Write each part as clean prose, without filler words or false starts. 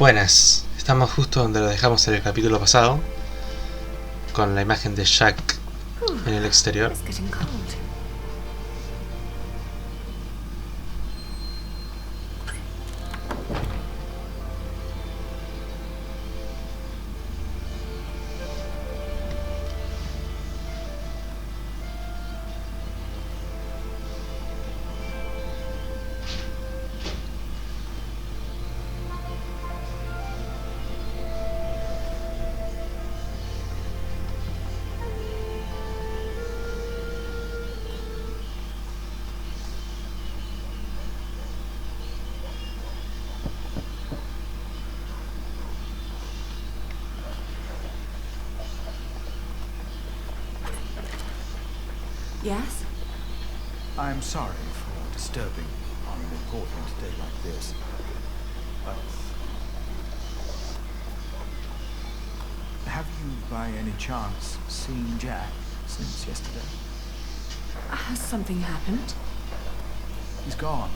Buenas, estamos justo donde lo dejamos en el capítulo pasado, con la imagen de Jack en el exterior. Yes? I'm sorry for disturbing you on an important day like this, but have you by any chance seen Jack since yesterday? Has something happened? He's gone.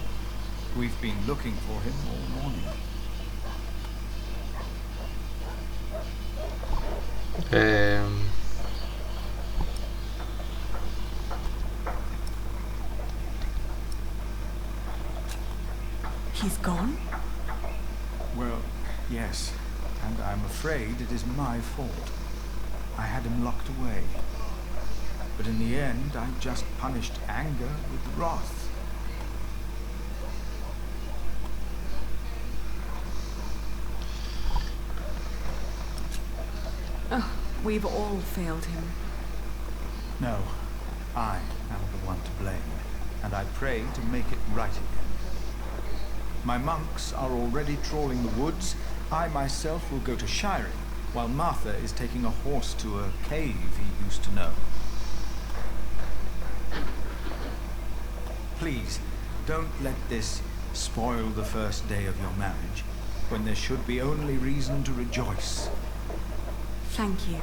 We've been looking for him all morning. He's gone? Well, yes, and I'm afraid it is my fault. I had him locked away. But in the end, I just punished anger with wrath. Oh, we've all failed him. No, I am the one to blame, and I pray to make it right again. My monks are already trawling the woods. I myself will go to shiring, while Martha is taking a horse to a cave he used to know. Please, don't let this spoil the first day of your marriage, when there should be only reason to rejoice. Thank you.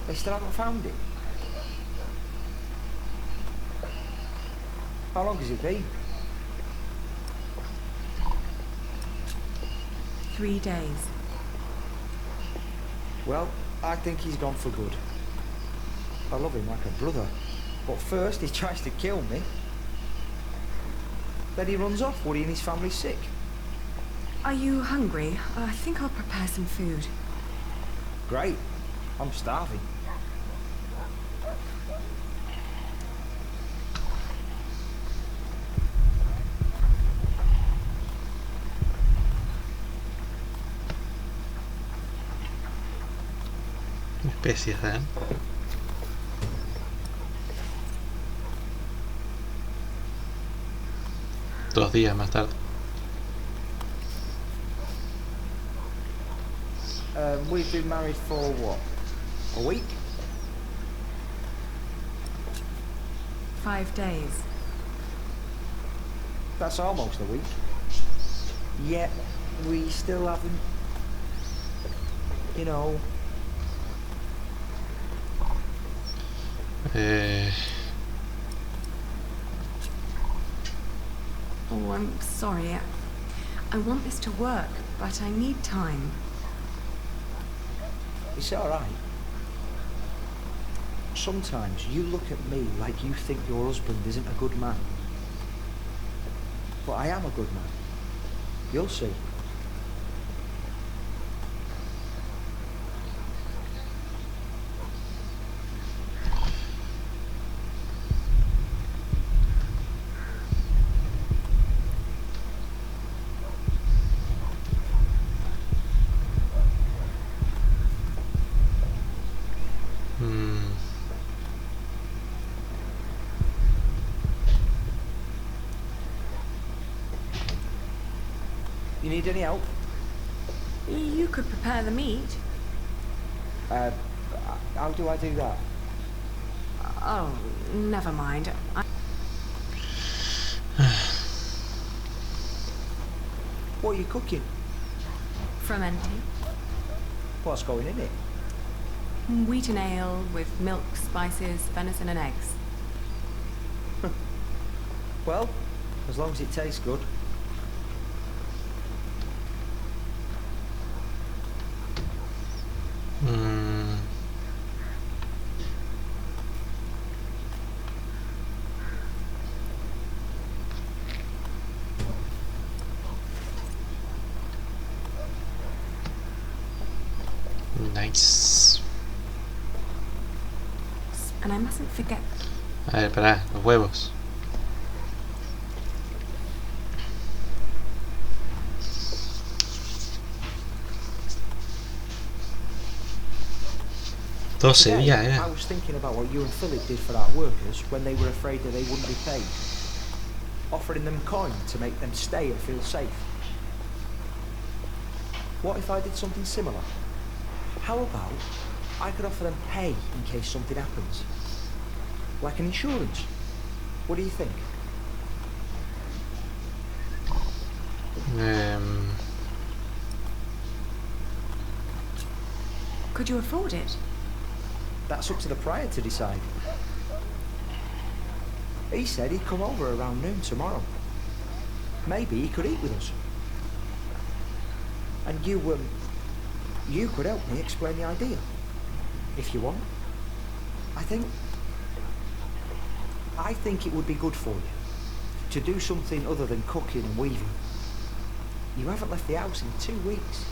They still haven't found him. How long has it been? 3 days. Well, I think he's gone for good. I love him like a brother. But first he tries to kill me. Then he runs off, worrying his family's sick. Are you hungry? I think I'll prepare some food. Great. I'm starving. Especies, ¿eh? Dos días más tarde. We've been married for what? A week? 5 days. That's almost a week. Yet we still haven't, you know. Oh, I'm sorry. I want this to work, but I need time. It's alright. Sometimes you look at me like you think your husband isn't a good man. But I am a good man. You'll see. You need any help? You could prepare the meat. How do I do that? Oh, never mind. What are you cooking? Fermenting. What's going in it? Wheaten ale with milk, spices, venison and eggs. Well, as long as it tastes good. Nice. And I mustn't forget. A ver, pará, los huevos. Today, días, I was thinking about what you and Philip did for our workers when they were afraid that they wouldn't be paid. Offering them coin to make them stay and feel safe. What if I did something similar? How about I could offer them pay in case something happens? Like an insurance. What do you think? Could you afford it? That's up to the prior to decide. He said he'd come over around noon tomorrow. Maybe he could eat with us. And you could help me explain the idea. If you want. I think it would be good for you. To do something other than cooking and weaving. You haven't left the house in 2 weeks.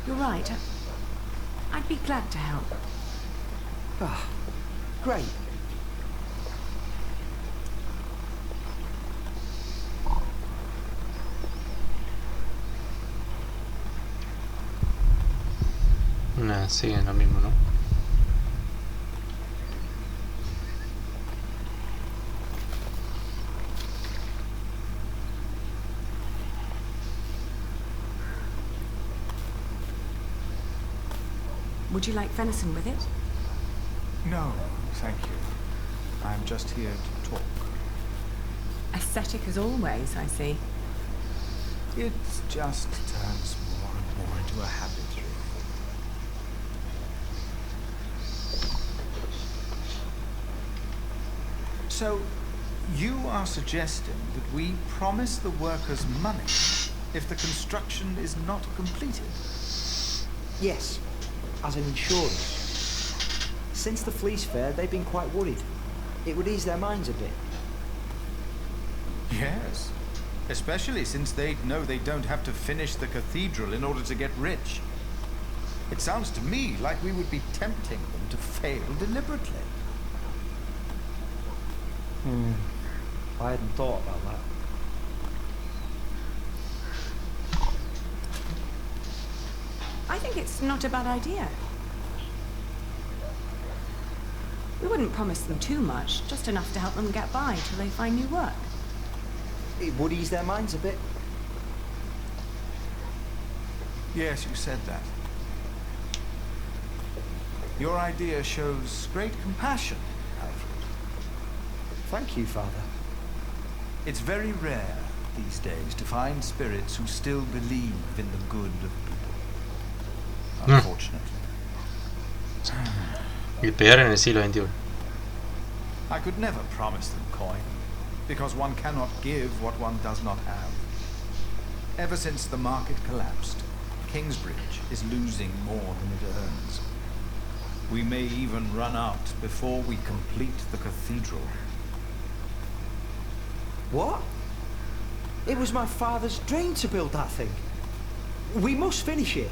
You're right. I'd be glad to help. Ah, great. Nah, siguen lo mismo, ¿no? Would you like venison with it? No, thank you. I'm just here to talk. Aesthetic as always, I see. It just turns more and more into a habit, really. So, you are suggesting that we promise the workers money if the construction is not completed? Yes, as an insurance. Since the Fleece Fair, they've been quite worried. It would ease their minds a bit. Yes, especially since they'd know they don't have to finish the cathedral in order to get rich. It sounds to me like we would be tempting them to fail deliberately. I hadn't thought about that. I think it's not a bad idea. We wouldn't promise them too much, just enough to help them get by till they find new work. It would ease their minds a bit. Yes, you said that. Your idea shows great compassion, Alfred. Thank you, Father. It's very rare these days to find spirits who still believe in the good of people. Unfortunately. El peor en el siglo XXI. I could never promise them coin, because one cannot give what one does not have. Ever since the market collapsed, Kingsbridge is losing more than it earns. We may even run out before we complete the cathedral. What? It was my father's dream to build that thing. We must finish it.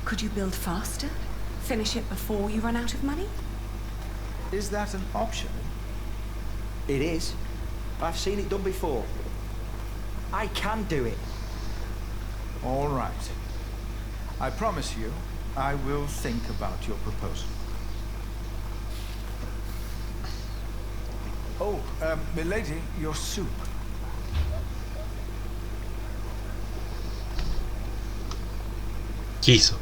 Could you build faster? Finish it before you run out of money? Is that an option? It is. I've seen it done before. I can do it. All right. I promise you, I will think about your proposal. Oh, milady, your soup. Quiso.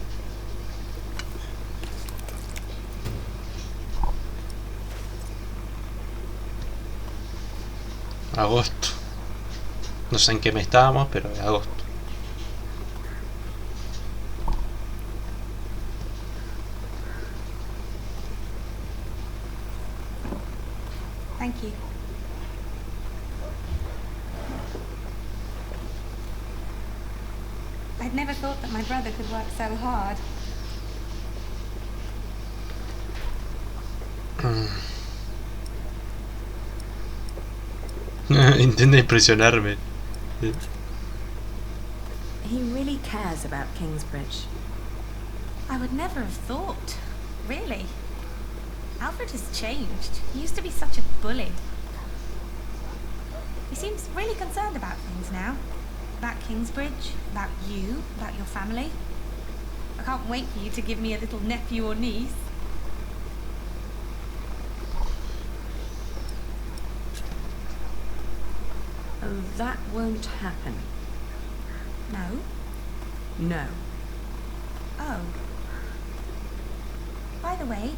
Agosto. No sé en qué mes estábamos, pero es agosto. Thank you. I'd never thought that my brother could work so hard. Intenta impresionarme. He really cares about Kingsbridge. I would never have thought. Really. Alfred has changed. He used to be such a bully. He seems really concerned about things now. About Kingsbridge, about you, about your family. I can't wait for you to give me a little nephew or niece. Oh, that won't happen. No? No. Oh. By the way,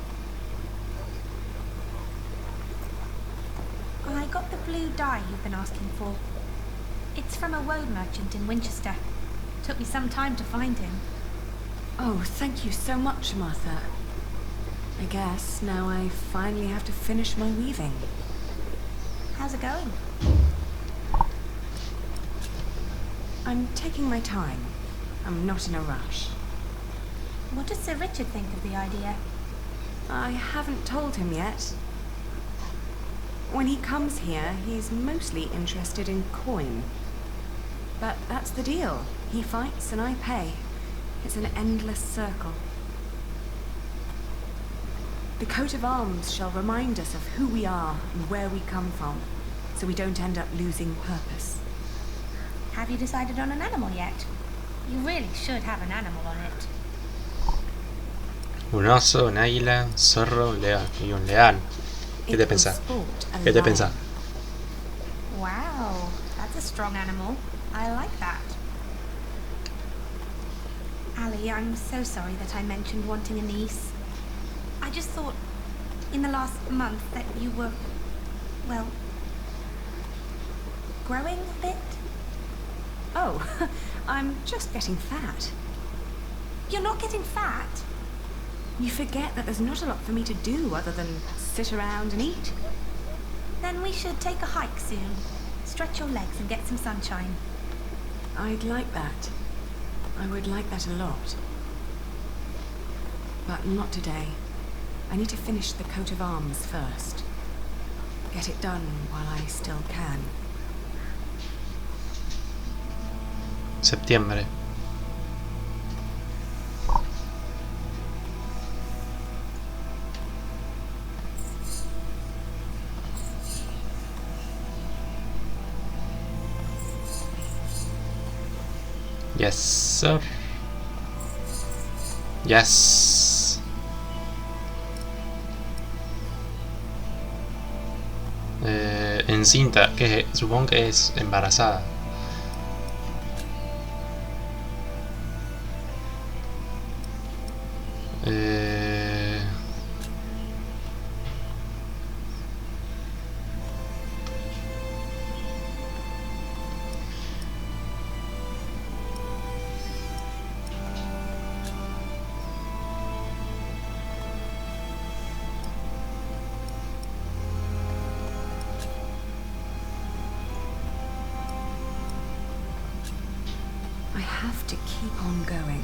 I got the blue dye you've been asking for. It's from a woad merchant in Winchester. Took me some time to find him. Oh, thank you so much, Martha. I guess now I finally have to finish my weaving. How's it going? I'm taking my time. I'm not in a rush. What does Sir Richard think of the idea? I haven't told him yet. When he comes here, he's mostly interested in coin. But that's the deal. He fights and I pay. It's an endless circle. The coat of arms shall remind us of who we are and where we come from, so we don't end up losing purpose. Have you decided on an animal yet? You really should have an animal on it. Un oso, un águila, un zorro, un león y un león. ¿Qué te pensás? ¿Qué te pensás? Wow, that's a strong animal. I like that. Ali, I'm so sorry that I mentioned wanting a niece. I just thought, in the last month, that you were, well, growing a bit. Oh, I'm just getting fat. You're not getting fat? You forget that there's not a lot for me to do other than sit around and eat. Then we should take a hike soon. Stretch your legs and get some sunshine. I'd like that. I would like that a lot. But not today. I need to finish the coat of arms first. Get it done while I still can. Septiembre. Yes, sir. Yes. Encinta, que supongo que es embarazada. I have to keep on going.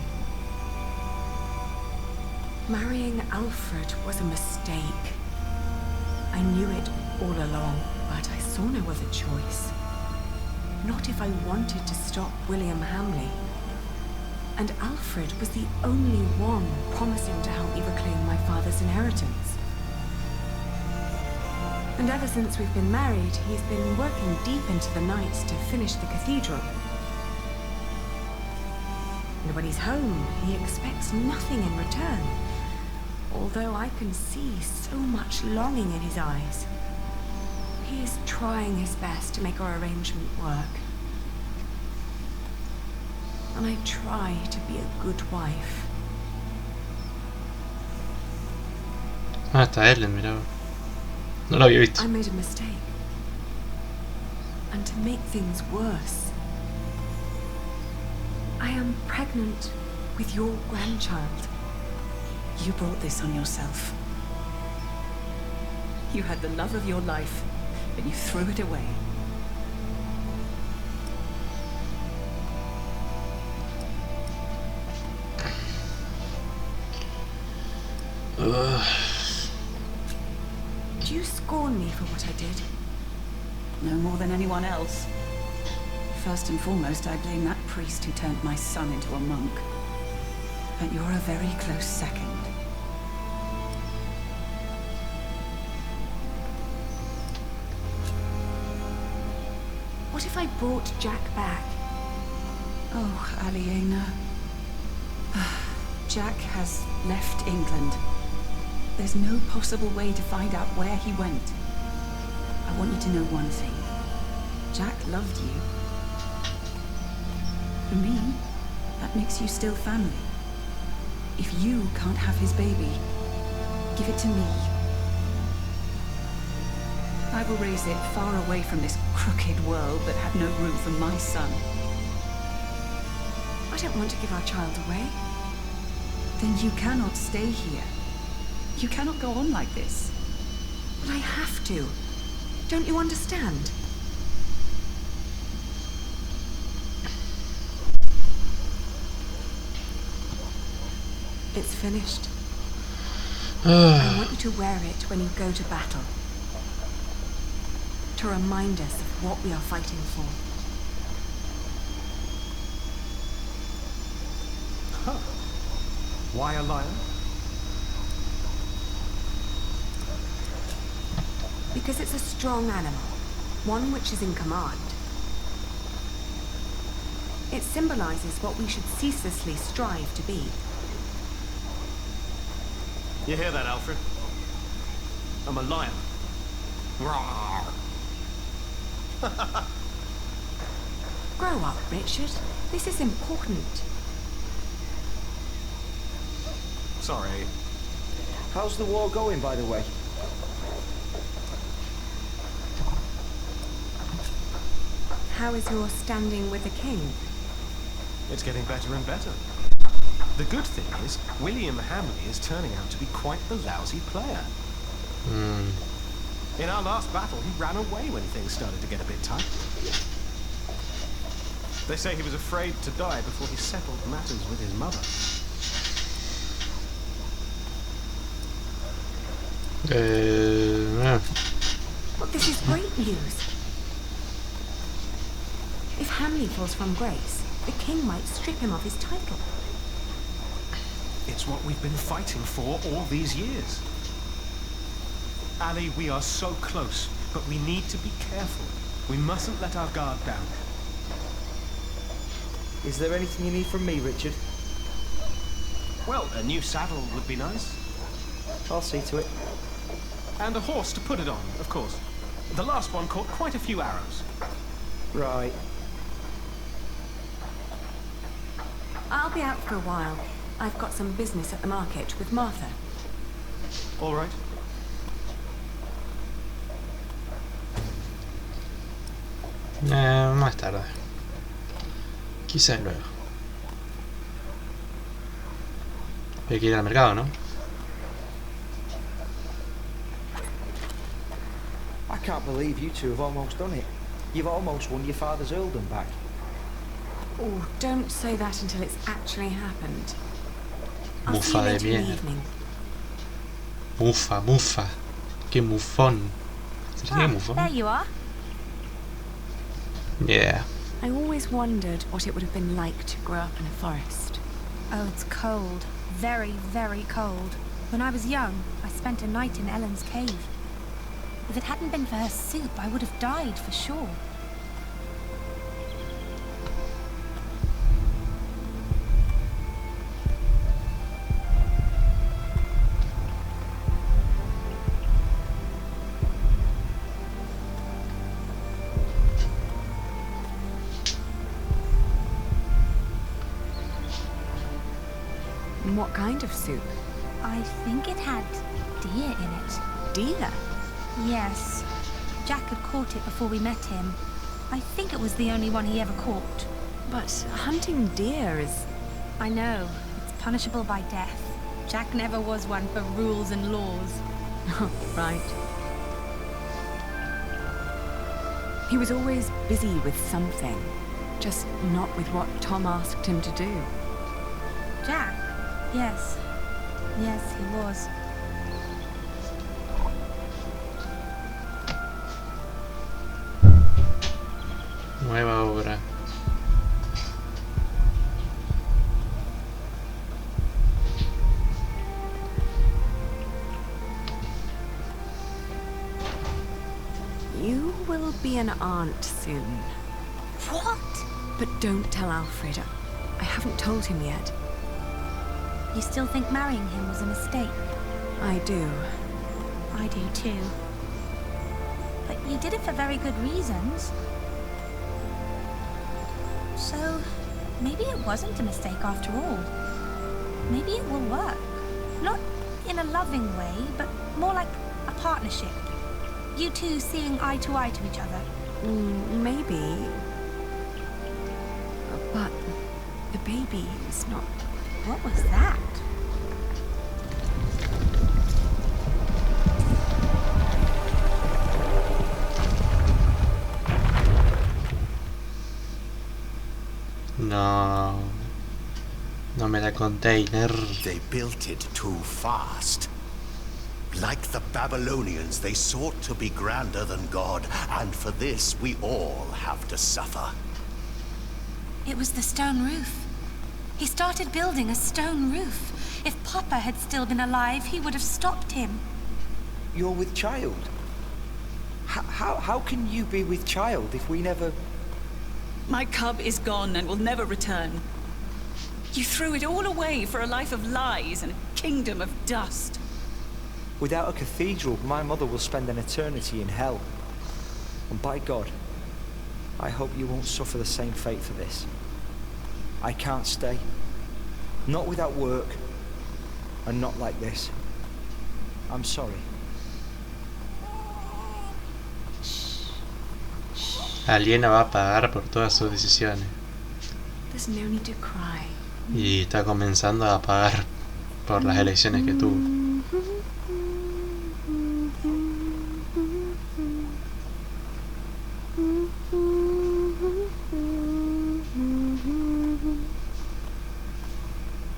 Marrying Alfred was a mistake. I knew it all along, but I saw no other choice. Not if I wanted to stop William Hamley. And Alfred was the only one promising to help me reclaim my father's inheritance. And ever since we've been married, he's been working deep into the nights to finish the cathedral. And when he's home, he expects nothing in return. Although I can see so much longing in his eyes. He is trying his best to make our arrangement work. And I try to be a good wife. Ah, está Ellen, mira. No lo había visto. I made a mistake. And to make things worse, I am pregnant with your grandchild. You brought this on yourself. You had the love of your life, but you threw it away. Do you scorn me for what I did? No more than anyone else. First and foremost, I blame that priest who turned my son into a monk. But you're a very close second. What if I brought Jack back? Oh, Aliena. Jack has left England. There's no possible way to find out where he went. I want you to know one thing. Jack loved you. For me, that makes you still family. If you can't have his baby, give it to me. I will raise it far away from this crooked world that had no room for my son. I don't want to give our child away. Then you cannot stay here. You cannot go on like this. But I have to. Don't you understand? It's finished. I want you to wear it when you go to battle. To remind us of what we are fighting for. Huh. Why a lion? Because it's a strong animal. One which is in command. It symbolizes what we should ceaselessly strive to be. You hear that, Alfred? I'm a lion. Roar. Grow up, Richard. This is important. Sorry. How's the war going, by the way? How is your standing with the king? It's getting better and better. The good thing is, William Hamley is turning out to be quite the lousy player. In our last battle, he ran away when things started to get a bit tight. They say he was afraid to die before he settled matters with his mother. But this is great news. If Hamley falls from grace, the king might strip him of his title. It's what we've been fighting for all these years. Ali, we are so close, but we need to be careful. We mustn't let our guard down. Is there anything you need from me, Richard? Well, a new saddle would be nice. I'll see to it. And a horse to put it on, of course. The last one caught quite a few arrows. Right. I'll be out for a while. I've got some business at the market with Martha. All right. Más tarde. Quizás luego. Hay que ir al mercado, ¿no? I can't believe you two have almost done it. You've almost won your father's earldom back. Oh, don't say that until it's actually happened. I'll see you Mufa de later in the mierda. evening. Mufa. Qué mufón. ¿Sería mufón? There you are. Yeah. I always wondered what it would have been like to grow up in a forest. Oh, it's cold. Very, very cold. When I was young, I spent a night in Ellen's cave. If it hadn't been for her soup, I would have died for sure. What kind of soup? I think it had deer in it. Deer? Yes. Jack had caught it before we met him. I think it was the only one he ever caught. But hunting deer is... I know. It's punishable by death. Jack never was one for rules and laws. Right. He was always busy with something, just not with what Tom asked him to do. Jack? Yes. Yes, he was. Nueva obra. You will be an aunt soon. What? But don't tell Alfred. I haven't told him yet. You still think marrying him was a mistake? I do. I do too. But you did it for very good reasons. So, maybe it wasn't a mistake after all. Maybe it will work. Not in a loving way, but more like a partnership. You two seeing eye to each other. Maybe. But the baby is not... What was that? No. No me da container. They built it too fast. Like the Babylonians, they sought to be grander than God, and for this we all have to suffer. It was the stone roof. He started building a stone roof. If Papa had still been alive, he would have stopped him. You're with child? How can you be with child if we never... My cub is gone and will never return. You threw it all away for a life of lies and a kingdom of dust. Without a cathedral, my mother will spend an eternity in hell. And by God, I hope you won't suffer the same fate for this. I can't stay. Not without work. And not like this. I'm sorry. Aliena va a pagar por todas sus decisiones. There's no need to cry. Y está comenzando a pagar por las elecciones que tuvo.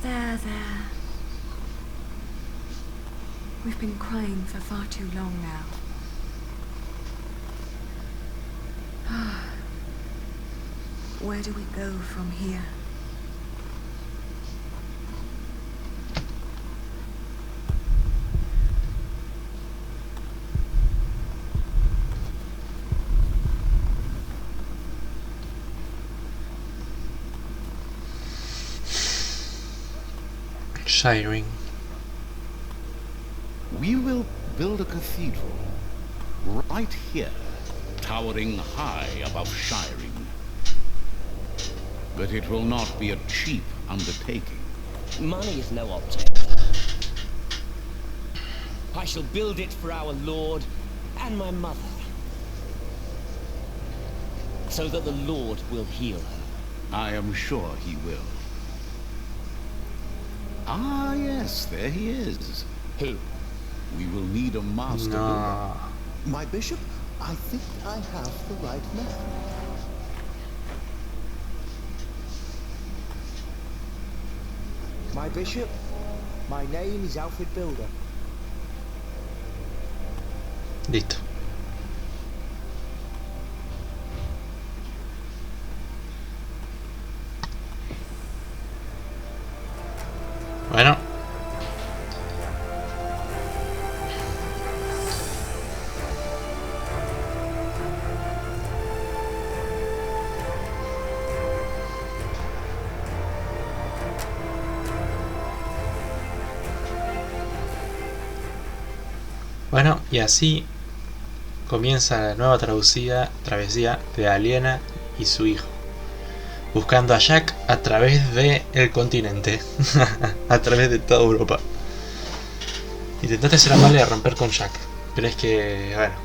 There. We've been crying for far too long now. Where do we go from here? Shiring. We will build a cathedral right here, towering high above Shiring. But it will not be a cheap undertaking. Money is no object. I shall build it for our Lord and my mother, so that the Lord will heal her. I am sure he will. Ah, yes, there he is. Who? We will need a master builder. No. My bishop, I think I have the right man. My bishop, my name is Alfred Builder. Listo. Bueno. Bueno, y así comienza la nueva travesía de Aliena y su hijo, buscando a Jack a través del continente, a través de toda Europa. Intentaste ser amable de romper con Jack, pero es que, bueno,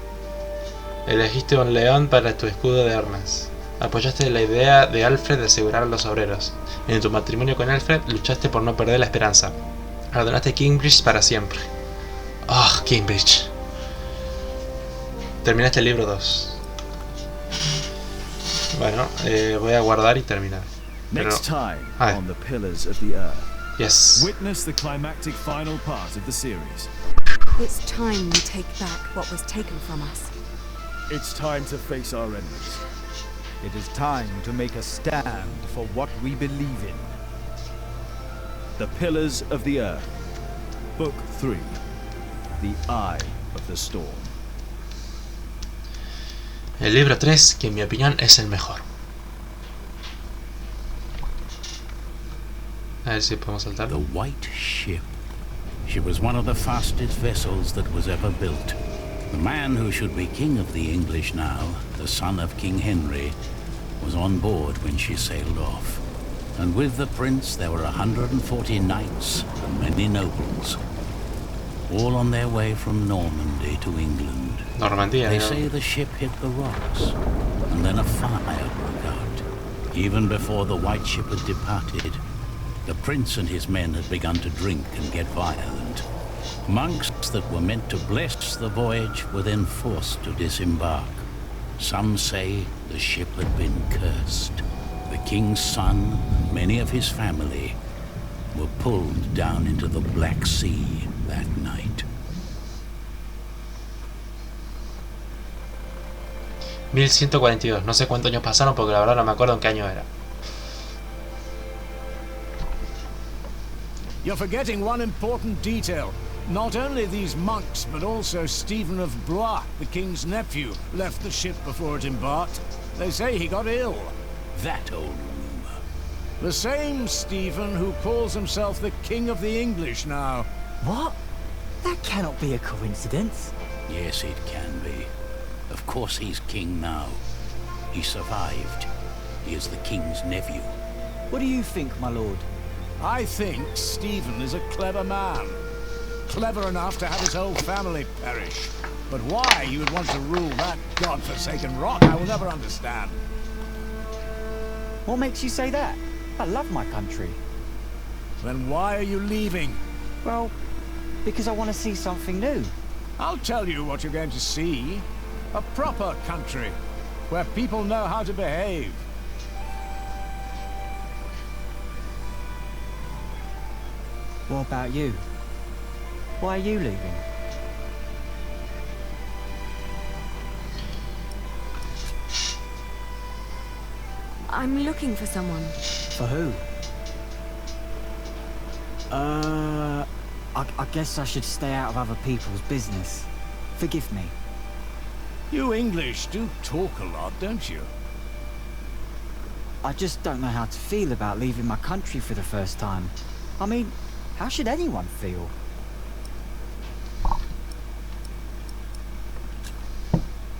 Elegiste un león para tu escudo de armas. Apoyaste la idea de Alfred de asegurar a los obreros. En tu matrimonio con Alfred luchaste por no perder la esperanza. Abandonaste Cambridge para siempre. ¡Ah, Cambridge! Terminaste el libro 2. Bueno, voy a guardar y terminar. Next time on the Pillars of the Earth. Yes. Witness the climactic final part of the series. It's time we take back what was taken from us. It's time to face our enemies. It is time to make a stand for what we believe in. The Pillars of the Earth. Book 3. The Eye of the Storm. El libro 3, que en mi opinión es el mejor. A ver si podemos saltar. The White Ship. She was one of the fastest vessels that was ever built. The man who should be king of the English now, the son of King Henry, was on board when she sailed off. And with the prince there were 140 knights and many nobles, all on their way from Normandy to England. Normandía, They say the ship hit the rocks, and then a fire broke out. Even before the White Ship had departed, the prince and his men had begun to drink and get violent. Monks that were meant to bless the voyage were then forced to disembark. Some say the ship had been cursed. The king's son and many of his family were pulled down into the Black Sea that night. 1142. No sé cuántos años pasaron porque la verdad no me acuerdo en qué año era. You're forgetting one important detail. Not only these monks, but also Stephen of Blois, the king's nephew, left the ship before it embarked. They say he got ill. That old rumor. The same Stephen who calls himself the king of the English now. What? That cannot be a coincidence. Yes, it can be. Of course he's king now. He survived. He is the king's nephew. What do you think, my lord? I think Stephen is a clever man. Clever enough to have his whole family perish. But why you would want to rule that godforsaken rock, I will never understand. What makes you say that? I love my country. Then why are you leaving? Well, because I want to see something new. I'll tell you what you're going to see. A proper country, where people know how to behave. What about you? Why are you leaving? I'm looking for someone. For who? I guess I should stay out of other people's business. Forgive me. You English do talk a lot, don't you? I just don't know how to feel about leaving my country for the first time. I mean, how should anyone feel?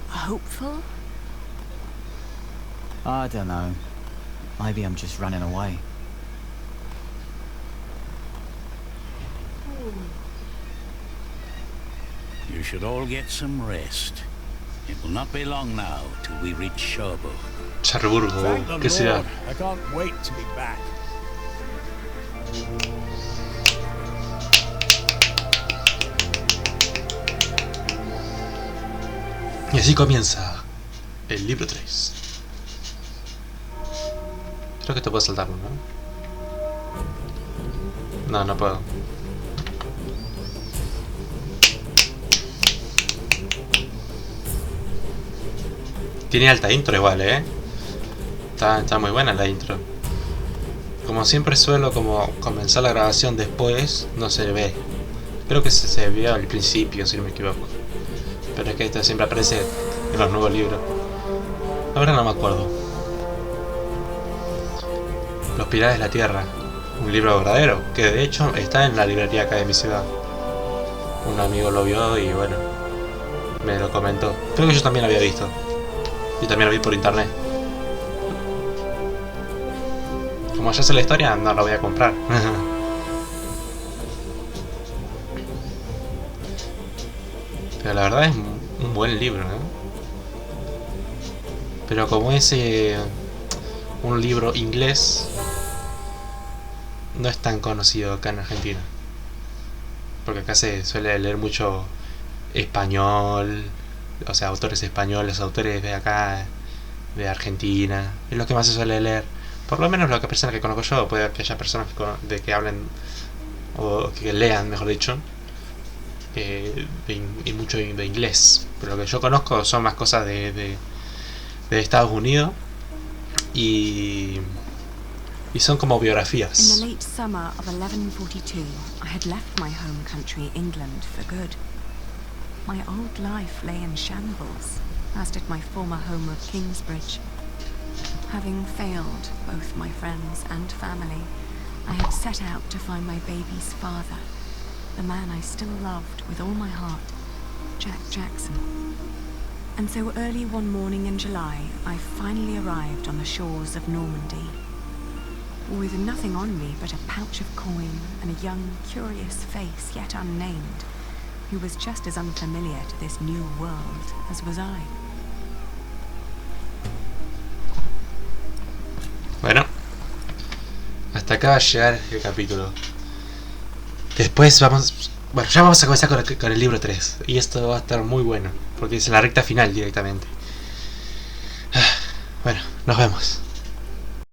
Hopeful? I don't know. Maybe I'm just running away. You should all get some rest. It will not be long now till we reach Cherbourg. Cherbourg, qué ciudad. I can't wait to be back. Y así comienza el libro 3. Creo que te puedo saltarlo, ¿no? No, no puedo. Tiene alta intro igual, Está muy buena la intro. Como siempre suelo comenzar la grabación después, no se ve. Creo que se vio al principio, si no me equivoco. Pero es que esto siempre aparece en los nuevos libros. Ahora no me acuerdo. Los Pilares de la Tierra. Un libro verdadero, que de hecho está en la librería acá de mi ciudad. Un amigo lo vio y bueno, me lo comentó. Creo que yo también lo había visto. Y también lo vi por internet. Como ya sé la historia, no lo voy a comprar. Pero la verdad es un buen libro, Pero como es un libro inglés, no es tan conocido acá en Argentina. Porque acá se suele leer mucho español, o sea, autores españoles, autores de acá, de Argentina. Es lo que más se suele leer. Por lo menos lo que personas que conozco yo, puede que haya personas que hablen, o que lean, mejor dicho, y mucho de inglés. Pero lo que yo conozco son más cosas de Estados Unidos y son como biografías. In the late summer of 1142, I had left my home country, England, for good. My old life lay in shambles, as did my former home of Kingsbridge. Having failed both my friends and family, I had set out to find my baby's father, the man I still loved with all my heart, Jack Jackson. And so early one morning in July, I finally arrived on the shores of Normandy, with nothing on me but a pouch of coin and a young, curious face yet unnamed, who was just as unfamiliar to this new world as was I. Bueno, hasta acá va a llegar el capítulo. Después ya vamos a comenzar con el libro 3. Y esto va a estar muy bueno, porque es en la recta final directamente. Bueno, nos vemos.